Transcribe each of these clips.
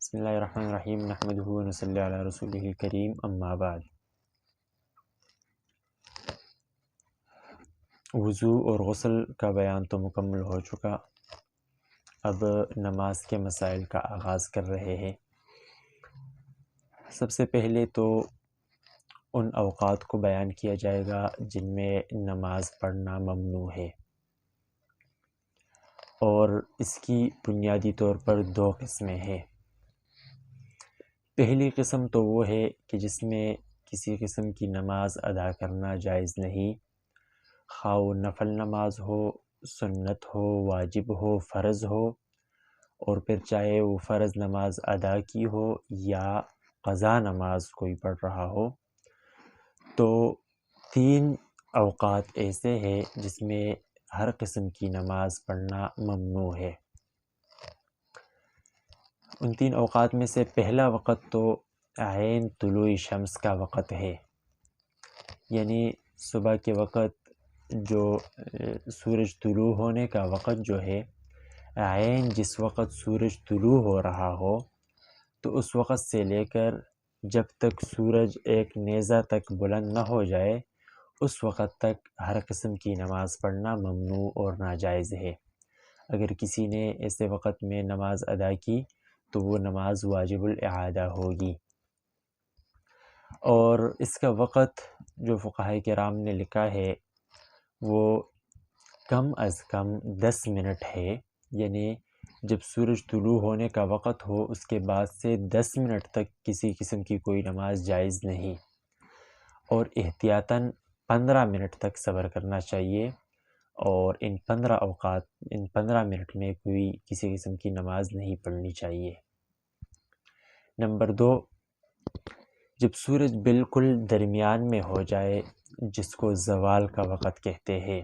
بسم اللہ الرحمن الرحیم نحمدہ و نصلی علی رسولہ الکریم اما بعد۔ وضو اور غسل کا بیان تو مکمل ہو چکا، اب نماز کے مسائل کا آغاز کر رہے ہیں۔ سب سے پہلے تو ان اوقات کو بیان کیا جائے گا جن میں نماز پڑھنا ممنوع ہے، اور اس کی بنیادی طور پر دو قسمیں ہیں۔ پہلی قسم تو وہ ہے کہ جس میں کسی قسم کی نماز ادا کرنا جائز نہیں، خواہ وہ نفل نماز ہو، سنت ہو، واجب ہو، فرض ہو، اور پھر چاہے وہ فرض نماز ادا کی ہو یا قضا نماز کوئی پڑھ رہا ہو۔ تو تین اوقات ایسے ہیں جس میں ہر قسم کی نماز پڑھنا ممنوع ہے۔ ان تین اوقات میں سے پہلا وقت تو عین طلوع شمس کا وقت ہے، یعنی صبح کے وقت جو سورج طلوع ہونے کا وقت جو ہے، عین جس وقت سورج طلوع ہو رہا ہو، تو اس وقت سے لے کر جب تک سورج ایک نیزہ تک بلند نہ ہو جائے، اس وقت تک ہر قسم کی نماز پڑھنا ممنوع اور ناجائز ہے۔ اگر کسی نے ایسے وقت میں نماز ادا کی تو وہ نماز واجب الاعادہ ہوگی۔ اور اس کا وقت جو فقہاء کرام نے لکھا ہے وہ کم از کم 10 منٹ ہے، یعنی جب سورج طلوع ہونے کا وقت ہو اس کے بعد سے 10 منٹ تک کسی قسم کی کوئی نماز جائز نہیں، اور احتیاطاً 15 منٹ تک صبر کرنا چاہیے، اور ان 15 منٹ میں کوئی کسی قسم کی نماز نہیں پڑھنی چاہیے۔ نمبر 2، جب سورج بالکل درمیان میں ہو جائے، جس کو زوال کا وقت کہتے ہیں،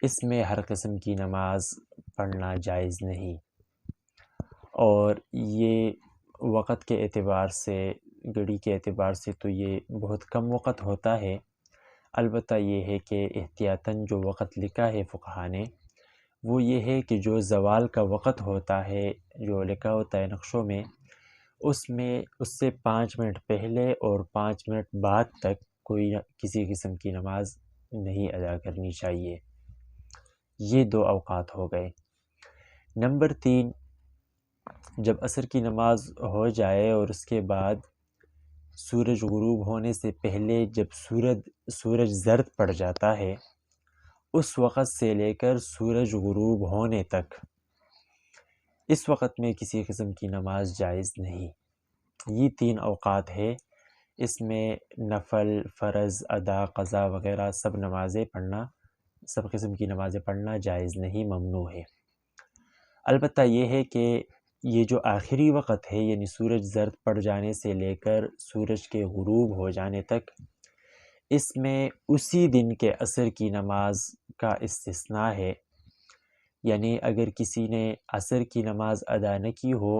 اس میں ہر قسم کی نماز پڑھنا جائز نہیں، اور یہ وقت کے اعتبار سے، گھڑی کے اعتبار سے تو یہ بہت کم وقت ہوتا ہے۔ البتہ یہ ہے کہ احتیاطاً جو وقت لکھا ہے فقہا نے وہ یہ ہے کہ جو زوال کا وقت ہوتا ہے، جو لکھا ہوتا ہے نقشوں میں، اس سے 5 منٹ پہلے اور 5 منٹ بعد تک کوئی کسی قسم کی نماز نہیں ادا کرنی چاہیے۔ یہ 2 اوقات ہو گئے۔ نمبر 3، جب عصر کی نماز ہو جائے اور اس کے بعد سورج غروب ہونے سے پہلے جب سورج زرد پڑ جاتا ہے، اس وقت سے لے کر سورج غروب ہونے تک، اس وقت میں کسی قسم کی نماز جائز نہیں۔ یہ 3 اوقات ہے، اس میں نفل، فرض، ادا، قضا وغیرہ سب قسم کی نمازیں پڑھنا جائز نہیں، ممنوع ہے۔ البتہ یہ ہے کہ یہ جو آخری وقت ہے، یعنی سورج زرد پڑ جانے سے لے کر سورج کے غروب ہو جانے تک، اس میں اسی دن کے عصر کی نماز کا استثناء ہے، یعنی اگر کسی نے عصر کی نماز ادا نہ کی ہو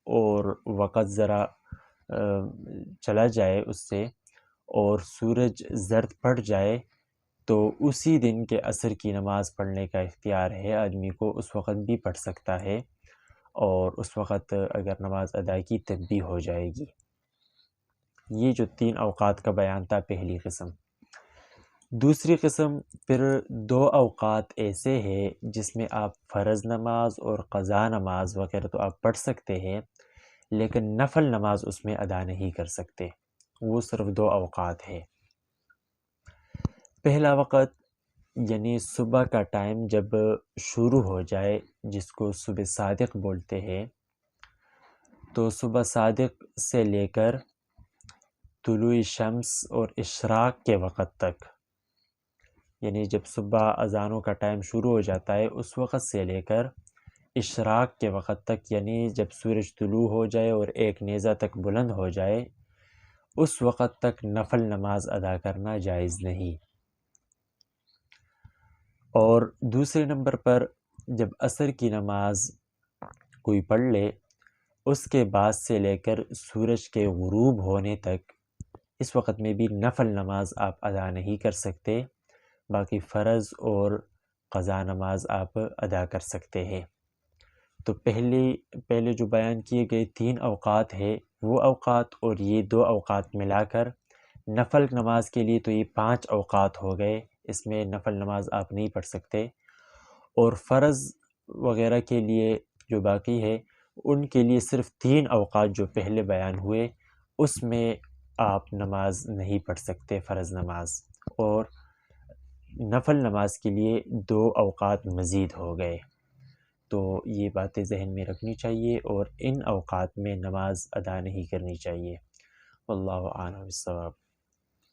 اور وقت ذرا چلا جائے اس سے اور سورج زرد پڑ جائے، تو اسی دن کے عصر کی نماز پڑھنے کا اختیار ہے آدمی کو، اس وقت بھی پڑھ سکتا ہے، اور اس وقت اگر نماز ادا کی تب بھی ہو جائے گی۔ یہ جو 3 اوقات کا بیان تھا پہلی قسم۔ دوسری قسم پھر 2 اوقات ایسے ہیں جس میں آپ فرض نماز اور قضا نماز وغیرہ تو آپ پڑھ سکتے ہیں، لیکن نفل نماز اس میں ادا نہیں کر سکتے۔ وہ صرف 2 اوقات ہے۔ پہلا وقت یعنی صبح کا ٹائم جب شروع ہو جائے، جس کو صبح صادق بولتے ہیں، تو صبح صادق سے لے کر طلوع شمس اور اشراق کے وقت تک، یعنی جب صبح اذانوں کا ٹائم شروع ہو جاتا ہے اس وقت سے لے کر اشراق کے وقت تک، یعنی جب سورج طلوع ہو جائے اور ایک نیزہ تک بلند ہو جائے، اس وقت تک نفل نماز ادا کرنا جائز نہیں۔ اور دوسرے نمبر پر جب عصر کی نماز کوئی پڑھ لے، اس کے بعد سے لے کر سورج کے غروب ہونے تک، اس وقت میں بھی نفل نماز آپ ادا نہیں کر سکتے، باقی فرض اور قضا نماز آپ ادا کر سکتے ہیں۔ تو پہلے جو بیان کیے گئے 3 اوقات ہے وہ اوقات اور یہ 2 اوقات ملا کر نفل نماز کے لیے تو یہ 5 اوقات ہو گئے، اس میں نفل نماز آپ نہیں پڑھ سکتے، اور فرض وغیرہ کے لیے جو باقی ہے ان کے لیے صرف 3 اوقات جو پہلے بیان ہوئے اس میں آپ نماز نہیں پڑھ سکتے فرض نماز، اور نفل نماز کے لیے 2 اوقات مزید ہو گئے۔ تو یہ باتیں ذہن میں رکھنی چاہیے اور ان اوقات میں نماز ادا نہیں کرنی چاہیے۔ واللہ اعلم بالصواب۔